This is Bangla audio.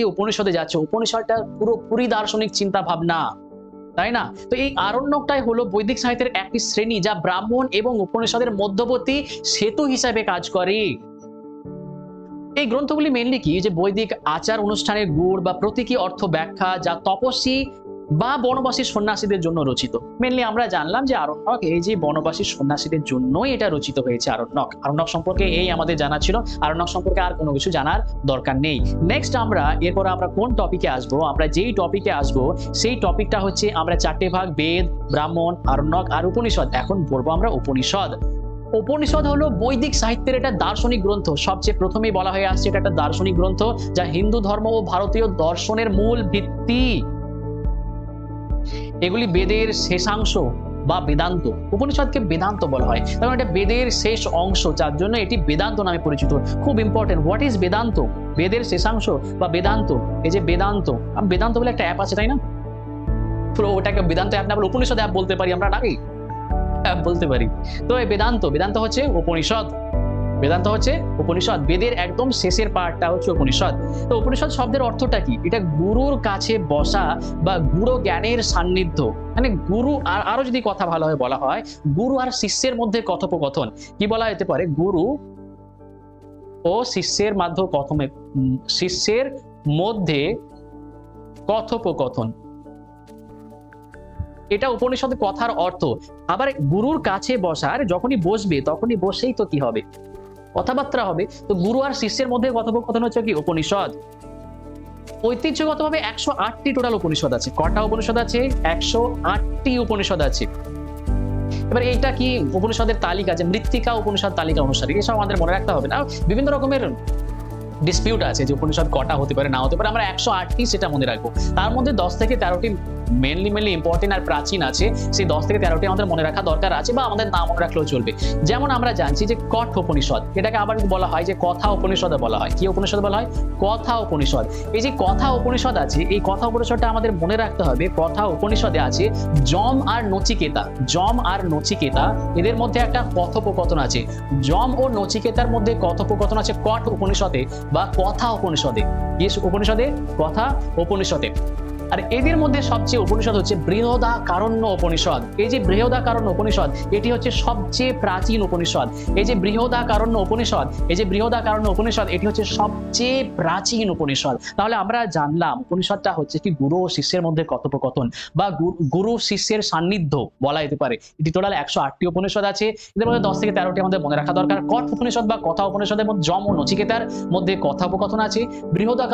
উপনিষদে যাচ্ছে, উপনিষদটা পুরোপুরি দার্শনিক চিন্তা ভাবনা, তাই না? তো এই আরণ্যকটাই হলো বৈদিক সাহিত্যের একটি শ্রেণী যা ব্রাহ্মণ এবং উপনিষদের মধ্যবর্তী সেতু হিসাবে কাজ করে। এই গ্রন্থগুলি মেনলি কি, যে বৈদিক আচার অনুষ্ঠানের গুড় বা প্রতীকী অর্থ ব্যাখ্যা যা তপস্বী বা বনবাসী সন্ন্যাসীদের জন্য রচিত। মেনলি আমরা জানলাম যে আরণ্যক এই যে বনবাসী সন্ন্যাসীদের জন্যই এটা রচিত হয়েছে। আরণ্যক আরণ্যক সম্পর্কে এই আমাদের জানা ছিল, আরণ্যক সম্পর্কে আর কোনো কিছু জানার দরকার নেই। নেক্সট এরপর আমরা কোন টপিকে আসবো, আমরা যেই টপিকে আসবো সেই টপিকটা হচ্ছে আমরা 4টে ভাগ, বেদ, ব্রাহ্মণ, আরণ্যক আর উপনিষদ। এখন পড়বো আমরা উপনিষদ। উপনিষদ হলো বৈদিক সাহিত্যের একটা দার্শনিক গ্রন্থ। সবচেয়ে প্রথমেই বলা হয়ে আসছে এটা একটা দার্শনিক গ্রন্থ যা হিন্দু ধর্ম ও ভারতীয় দর্শনের মূল ভিত্তি। এগুলি বেদের শেষাংশ বা বেদান্ত। উপনিষদকে বেদান্ত বলা হয়, কারণ এটা বেদের শেষ অংশ, যার জন্য এটি বেদান্ত নামে পরিচিত। খুব ইম্পর্টেন্ট, হোয়াট ইজ বেদান্ত? বেদের শেষাংশ বা বেদান্ত। এই যে বেদান্ত, বেদান্ত বলে একটা অ্যাপ আছে, তাই না? পুরো ওটাকে বেদান্ত অ্যাপ না বলে উপনিষদ অ্যাপ বলতে পারি আমরা নাকি? বলতে পারি। তো এই বেদান্ত হচ্ছে উপনিষদ। বেদান্ত হচ্ছে উপনিষদ, বেদের একদম শেষের পার্টটা হচ্ছে উপনিষদ। তো উপনিষদ শব্দের অর্থটা কি? এটা গুরুর কাছে বসা বা গুরু জ্ঞানের সান্নিধ্য। মানে গুরু আর আরো যদি কথা ভালোভাবে বলা হয়, গুরু আর শিষ্যের মধ্যে কথোপকথন। কি বলা যেতে পারে? গুরু ও শিষ্যের মাধ্যমে শিষ্যের মধ্যে কথোপকথন, এটা উপনিষদের কথার অর্থ। আবার গুরুর কাছে বসার, যখনই বসবে তখনই বসেই তো কি হবে? কথাবার্তা হবে। তো গুরু আর শিষ্যের মধ্যে কথোপকথন হচ্ছে কি? উপনিষদ। ঐতিহ্যগতভাবে 108টি টোটাল উপনিষদ আছে। কটা উপনিষদ আছে? 108টি উপনিষদ আছে। এবার এইটা কি উপনিষদের তালিকা, যে মৃত্তিকা উপনিষদ তালিকা অনুসারে, এসব আমাদের মনে রাখতে হবে না। বিভিন্ন রকমের ডিসপিউট আছে যে উপনিষদ কটা হতে পারে না হতে পারে, আমরা 108টি সেটা মনে রাখবো। তার মধ্যে 10 থেকে 13টি মেনলি ইম্পর্টেন্ট আর প্রাচীন আছে, সেই 10 থেকে 13টি আমাদের মনে রাখা দরকার আছে, বা আমাদের না মনে রাখলেও চলবে। যেমন আমরা জানছি যে কঠ উপনিষদ, এটাকে আবার বলা হয় যে কথা উপনিষদে বলা হয়। কি উপনিষদ বলা হয়? কথা উপনিষদ। এই যে কথা উপনিষদ আছে, এই কথা উপনিষদটা আমাদের মনে রাখতে হবে। কথা উপনিষদে আছে যম আর নচিকেতা। যম আর নচিকেতা এদের মধ্যে একটা কথোপকথন আছে। যম ও নচিকেতার মধ্যে কথোপকথন আছে কঠ উপনিষদে বা কথা উপনিষদে। কি উপনিষদে? কথা উপনিষদে। আর এদের মধ্যে সবচেয়ে উপনিষদ হচ্ছে বৃহদাকারণ্য উপনিষদ। এই যে বৃহদাকারণ্য উপনিষদ, এটি হচ্ছে সবচেয়ে প্রাচীন উপনিষদ। এই যে বৃহদাকারণ্য উপনিষদ, এটি হচ্ছে সবচেয়ে প্রাচীন উপনিষদ। তাহলে আমরা জানলাম উপনিষদটা হচ্ছে কি গুরু ও শিষ্যের মধ্যে কথোপকথন বা গুরু শিষ্যের সান্নিধ্য বলা যেতে পারে। এটি টোটাল 108টি উপনিষদ আছে। এদের মধ্যে 10 থেকে 13টি আমাদের মনে রাখা দরকার। কঠ উপনিষদ বা কথা উপনিষদের মধ্যে যম ও নচিকেতার মধ্যে কথোপকথন আছে। বৃহদাকার